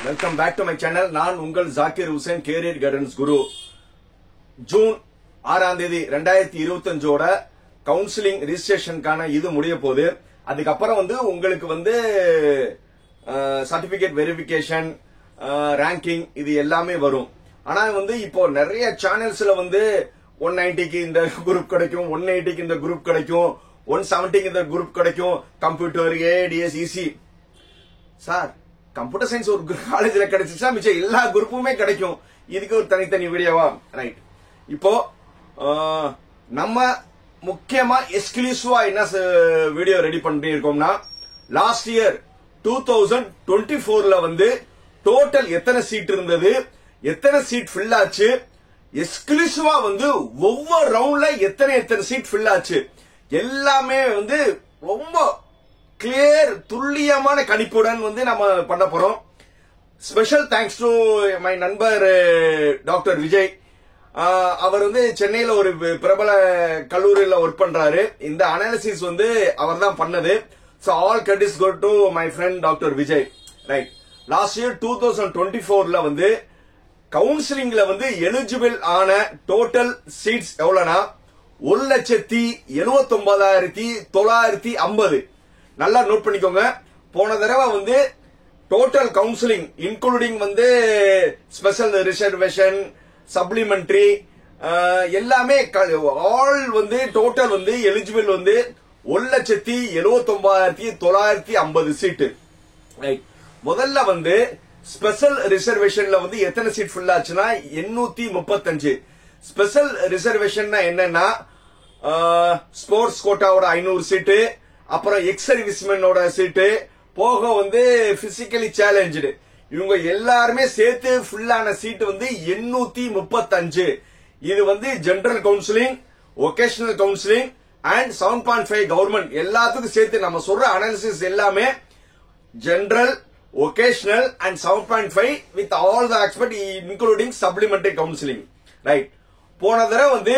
Welcome back to my channel. நான் உங்கள் Zakir Hussain, career guidance guru. June 6ஆம் தேதி 2025 கவுன்சிலிங் ரிஜிஸ்ட்ரேஷனுக்கான இது முடிய போகுது. அதுக்கப்புறம் உங்களுக்கு சர்டிபிகேட் வெரிஃபிகேஷன், ரேங்கிங் இது எல்லாமே வரும். ஆனா இப்போ நிறைய சேனல்ஸ்ல 190க்கு இந்த குரூப் கிடைக்கும், 180க்கு இந்த குரூப் கிடைக்கும், 170க்கு இந்த குரூப் கிடைக்கும், computer, ADS, EC. Sir, computer science ஒரு காலேஜ்ல கிடைச்சிச்சா மிச்சம் எல்லா குரூப்புமே கிடைக்கும். இதுக்கு ஒரு தனித்தனி வீடியோவா? ரைட். இப்போ நம்ம முக்கியமா எக்ஸ்க்ளூசிவா என்ன வீடியோ ரெடி பண்ணி இருக்கோம்னா, லாஸ்ட் இயர் 2024ல டோட்டல் எத்தனை சீட் இருந்தது, எத்தனை சீட் ஃபில் ஆச்சு, எக்ஸ்க்ளூசிவா ஒவ்வொரு ரவுண்ட்ல எத்தனை சீட் ஃபில் ஆச்சு, எல்லாமே ரொம்ப கிளியர் துல்லியமான கணிப்புடன் நம்ம பண்ண போறோம். ஸ்பெஷல் தேங்க்ஸ் டு மை நண்பர் டாக்டர் விஜய். அவர் சென்னையில ஒரு பிரபல கல்லூரியில ஒர்க் பண்றாரு. இந்த அனாலிசிஸ் அவர் தான் பண்ணது. So all credits go to my friend Dr. Vijay. Right. Last year 2024ல கவுன்சிலிங்ல எலிஜிபிள் ஆன டோட்டல் சீட்ஸ் எவ்வளவுனா 1,79,950. நல்லா நோட் பண்ணிக்கோங்க. போன தடவை total counselling including special reservation, supplementary எல்லாமே all total eligible 1,79,950 seat. Right. முதல்ல ஸ்பெஷல் ரிசர்வேஷன்ல எத்தனை சீட் ஃபுல் ஆச்சுன்னா 835. ஸ்பெஷல் ரிசர்வேஷன் என்னன்னா ஸ்போர்ட்ஸ் கோட்டாவோட 500 சீட்டு, அப்புறம் எக்ஸ் சர்வீஸ்மேனோட சீட்டு போக பிசிக்கலி சேலஞ்சு, இவங்க எல்லாருமே சேர்த்து ஃபுல்லான சீட்டு 835. இது general counselling, vocational counselling and 7.5 government எல்லாத்துக்கும் சேர்த்து நம்ம சொல்ற அனாலிசிஸ் எல்லாமே general, vocational and 7.5 with all the expert including supplementary counselling. Right. போன தடவை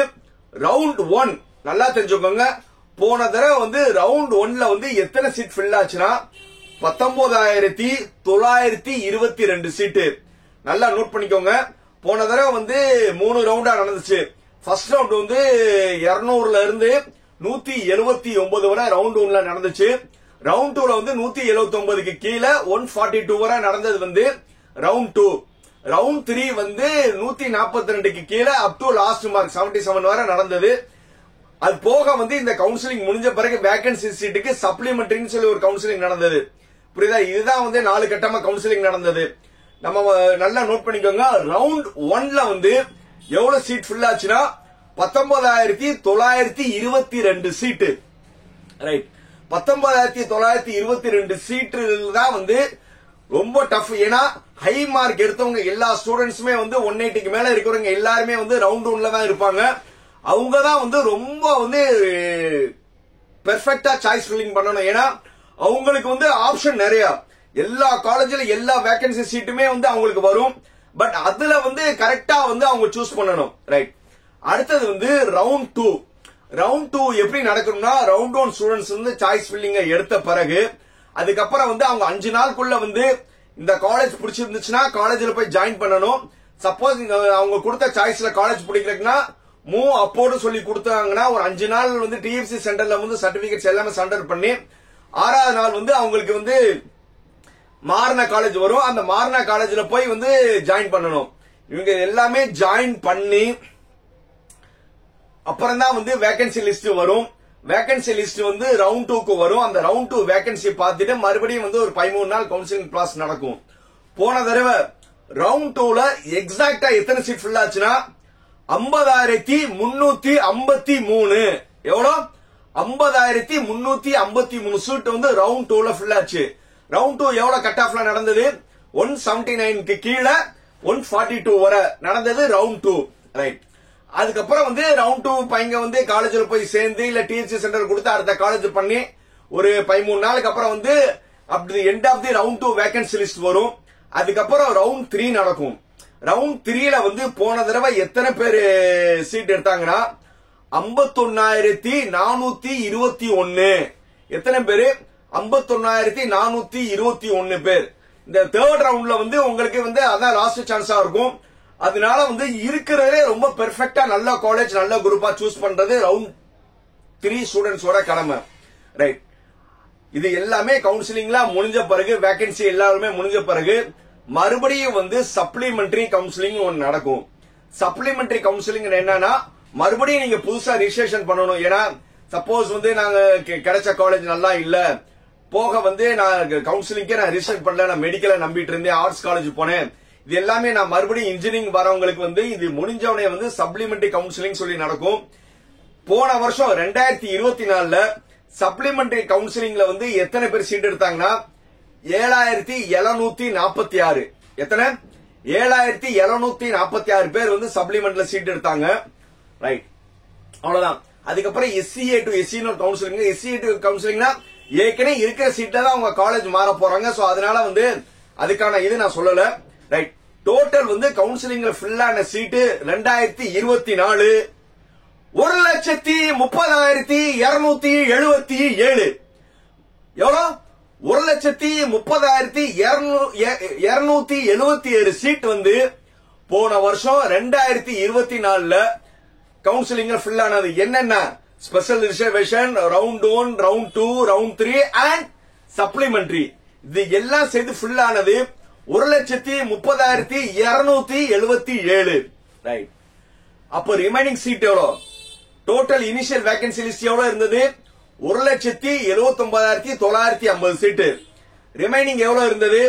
ரவுண்ட் 1 நல்லா தெரிஞ்சுக்கோங்க. போன தடவை ரவுண்ட் 1ல எத்தனை சீட் ஃபில் ஆச்சுன்னா 19,922 சீட்டு. நல்லா நோட் பண்ணிக்கோங்க. போன தடவை 3 ரவுண்டா நடந்துச்சு. ஃபர்ஸ்ட் ரவுண்ட் 200ல இருந்து 179 வரை ரவுண்ட் 1ல நடந்துச்சு. ரவுண்ட் 2ல 179க்கு கீழே 142 வரை நடந்தது ரவுண்ட் 2. ரவுண்ட் 3 142க்கு கீழே அப் டு லாஸ்ட் மார்க் 77 வரை நடந்தது. அது போக இந்த கவுன்சிலிங் முடிஞ்ச பிறகு வேகன்சி சீட்டுக்கு சப்ளிமெண்டரின்னு சொல்லி ஒரு கவுன்சிலிங் நடந்தது. புரியுதா? இதுதான் 4 கட்டமா கவுன்சிலிங் நடந்தது. நம்ம நல்லா நோட் பண்ணிக்கோங்க. ரவுண்ட் 1ல எவ்வளவு சீட் ஃபில் ஆச்சுன்னா 19,922 சீட்டு. ரைட். 19,922 சீட்டு தான் ரொம்ப டஃப். ஏன்னா ஹை மார்க் எடுத்தவங்க எல்லா ஸ்டூடெண்ட்ஸுமே 180க்கு மேல இருக்கிறவங்க எல்லாருமே ரவுண்ட் 1ல தான் இருப்பாங்க. அவங்க தான் ரொம்ப பெர்ஃபெக்ட்டா சாய்ஸ் ஃபில்லிங் பண்ணணும். ஏன்னா அவங்களுக்கு ஆப்ஷன் நிறைய, எல்லா காலேஜ்ல எல்லா வேகன்சி சீட்டுமே அவங்களுக்கு வரும். பட் அதுல கரெக்டா அவங்க சூஸ் பண்ணணும். ரைட். அடுத்தது ரவுண்ட் 2. ரவுண்ட் 2 எப்படி நடக்கணும்னா, ரவுண்ட் 1 ஸ்டூடெண்ட்ஸ் சாய்ஸ் ஃபில்லிங் எடுத்த பிறகு அதுக்கப்புறம் அவங்க 5 நாளுக்குள்ள இந்த காலேஜ் பிடிச்சிருந்துச்சுன்னா காலேஜ்ல போய் ஜாயின் பண்ணணும். சப்போஸ் அவங்க கொடுத்த சாய்ஸ்ல காலேஜ் பிடிக்கிறதுனா மூவ் அப்போடு சொல்லி கொடுத்தாங்கன்னா ஒரு 5 நாள் டிஎஃப்சி சென்டர்ல சர்டிபிகேட்ஸ் எல்லாமே சென்டர் பண்ணி 6வது நாள் அவங்களுக்கு மாறின காலேஜ் வரும். அந்த மாறின காலேஜ்ல போய் ஜாயின் பண்ணணும். இவங்க எல்லாமே ஜாயின் பண்ணி அப்புறம் தான் வேகன்சி லிஸ்ட் வரும். வேகன்சி லிஸ்ட் ரவுண்ட் 2க்கு வரும். அந்த ரவுண்ட் 2 வேகன்சி பார்த்துட்டு மறுபடியும் ஒரு 13 நாள் கவுன்சிலிங் கிளாஸ் நடக்கும். போன தடவை ரவுண்ட் 2ல எக்ஸாக்டா எத்தனை சீட் ஃபில் ஆச்சுன்னா 50,353. எவ்வளோ? 50,353 சீட் ரவுண்ட் 2ல ஃபில் ஆச்சு. ரவுண்ட் 2 எவ்வளவு கட் ஆஃப்ல நடந்தது? 179க்கு கீழே 142 வரை நடந்தது ரவுண்ட் 2. ரைட். அதுக்கப்புறம் ரவுண்ட் 2 பையங்க காலேஜ்ல போய் சேர்ந்து இல்ல டிஎஃப்சி சென்டர் கொடுத்து அடுத்த காலேஜ் பண்ணி ஒரு 13 நாளுக்கு அப்புறம் அப்படி end of the round 2 vacancy list வரும். அதுக்கப்புறம் ரவுண்ட் 3 நடக்கும். ரவுண்ட் 3ல போன தடவை எத்தனை பேர் சீட் எடுத்தாங்கன்னா 51,421. எத்தனை பேரு? 51,421 பேர். இந்த தேர்ட் ரவுண்ட்ல வந்து உங்களுக்கு வந்து அதான் லாஸ்ட் சான்ஸா இருக்கும். அதனால வந்து இருக்கிறதே ரொம்ப பெர்ஃபெக்டா நல்ல காலேஜ் நல்ல குரூப்பா சூஸ் பண்றது ரவுண்ட் 3 ஸ்டூடெண்ட்ஸோட கடமை. ரைட், இது எல்லாமே கவுன்சிலிங்ல முடிஞ்ச பிறகு வேகன்சி எல்லாருமே முடிஞ்ச பிறகு மறுபடியும் வந்து சப்ளிமெண்டரி கவுன்சிலிங் ஒன்னு நடக்கும். சப்ளிமெண்டரி கவுன்சிலிங் என்னன்னா மறுபடியும் நீங்க புதுசா ரிஜிஸ்ட்ரேஷன் பண்ணணும். ஏன்னா சப்போஸ் வந்து நாங்க கிடைச்ச காலேஜ் நல்லா இல்ல, போக வந்து நான் கவுன்சிலிங்கே நான் ரிஜிஸ்டர் பண்ணல, நான் மெடிக்கலை நம்பிட்டு இருந்தேன், ஆர்ட்ஸ் காலேஜ் போனேன், இது எல்லாமே நான் மறுபடியும் இன்ஜினியரிங் வரவங்களுக்கு வந்து இது முடிஞ்சவனே வந்து சப்ளிமெண்டரி கவுன்சிலிங் சொல்லி நடக்கும். போன வருஷம் 2024ல சப்ளிமெண்டரி கவுன்சிலிங்ல வந்து எத்தனை பேர் சீட் எடுத்தாங்கன்னா 7746. எத்தனை? 7746 பேர் வந்து சப்ளிமெண்ட்ல சீட் எடுத்தாங்க. ரைட், அவ்வளவுதான். அதுக்கப்புறம் SCA to SC counselling. SCA to கவுன்சிலிங்னா ஏற்கனவே இருக்கிற சீட்ல தான் உங்க காலேஜ் மாற போறாங்க. சோ அதனால வந்து அதுக்கான இது நான் சொல்லல. ரைட், டோட்டல் வந்து கவுன்சிலிங்ல ஃபுல்லான சீட்டு 2024 1,30,277. எவ்வளவு? 1,30,277 சீட் வந்து போன வருஷம் 2024ல கவுன்சிலிங் ஃபில் ஆனது. என்னென்ன? Special reservation, round 1, round 2, round 3 and supplementary. இது எல்லாம் சேர்த்து ஃபில் ஆனது 1,30,277. ரைட், அப்போ ரிமைனிங் சீட் எவ்வளவு? டோட்டல் இனிஷியல் வேகன்சி லிஸ்ட் எவ்வளவு இருந்தது? 1,79,950 சீட்டு. ரிமைனிங் எவ்வளவு இருந்தது?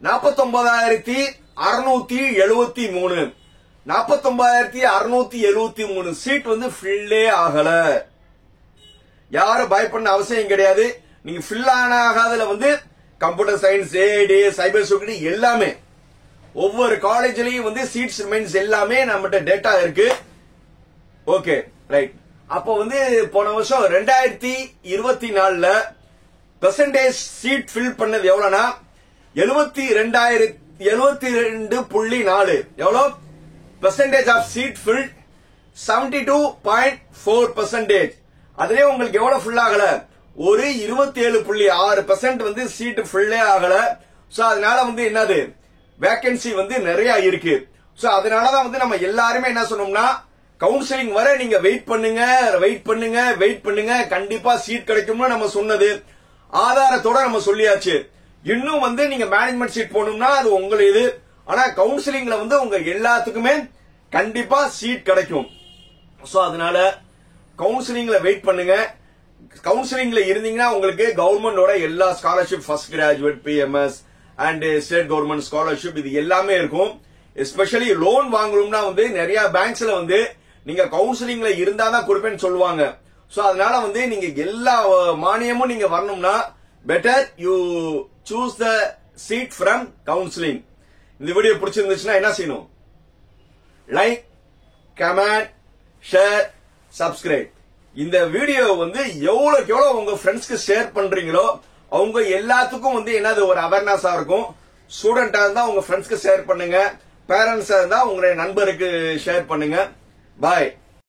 49,673. 49,673 சீட் வந்து ஃபில்லே ஆகல. யாரும் பயப்பட அவசியம் கிடையாது. நீங்க ஃபில் ஆகாதல வந்து கம்ப்யூட்டர் சயின்ஸ், ஏடி, சைபர் செக்யூரிட்டி எல்லாமே ஒவ்வொரு காலேஜ்லயும் வந்து சீட்ஸ் ரிமைன்ஸ் எல்லாமே நம்மகிட்ட டேட்டா இருக்கு. Okay, right. அப்போ வந்து போன வருஷம் 2024ல பெர்சன்டேஜ் சீட் ஃபில் பண்ணது எவ்வளவுனா 72.4. எவ்வளவு? Percentage of seat fill 72.4%. அதுலயே உங்களுக்கு எவ்வளவு ஃபில் ஆகல? ஒரு 27.6% வந்து சீட் ஃபில்லே ஆகல. சோ அதனால வந்து என்னது வேகன்சி வந்து நிறைய இருக்கு. சோ அதனாலதான் வந்து நம்ம எல்லாருமே என்ன சொன்னோம்னா கவுன்சிலிங் வர நீங்க வெயிட் பண்ணுங்க, கண்டிப்பா சீட் கிடைக்கும்னு நம்ம சொன்னது ஆதாரத்தோட நம்ம சொல்லியாச்சு. இன்னும் வந்து நீங்க மேனேஜ்மெண்ட் சீட் போகணும்னா அது உங்க இது. ஆனா கவுன்சிலிங்ல வந்து உங்க எல்லாத்துக்குமே கண்டிப்பா சீட் கிடைக்கும். சோ அதனால கவுன்சிலிங்ல வெயிட் பண்ணுங்க. கவுன்சிலிங்ல இருந்தீங்கன்னா உங்களுக்கு கவர்மெண்டோட எல்லா scholarship, first graduate, PMS and state government scholarship இது எல்லாமே இருக்கும். எஸ்பெஷலி லோன் வாங்கணும்னா வந்து நிறைய பேங்க்ஸ்ல வந்து நீங்க கவுன்சிலிங்ல இருந்தாதான் கொடுப்பேன்னு சொல்லுவாங்க. சோ அதனால வந்து நீங்க எல்லா மானியமும் நீங்க வரணும்னா better you choose the seat from counselling. இந்த வீடியோ பிடிச்சிருந்துச்சுன்னா என்ன செய்யணும்? Like, comment, share, subscribe. இந்த வீடியோ வந்து எவ்வளவுக்கு எவ்வளவு உங்க ஃப்ரெண்ட்ஸ்க்கு ஷேர் பண்றீங்களோ அவங்க எல்லாத்துக்கும் வந்து என்னது ஒரு அவேர்னஸா இருக்கும். ஸ்டூடெண்டா இருந்தா உங்க ஃப்ரெண்ட்ஸ்க்கு ஷேர் பண்ணுங்க, பேரண்ட்ஸா இருந்தா உங்களுடைய நண்பருக்கு ஷேர் பண்ணுங்க. பாய்.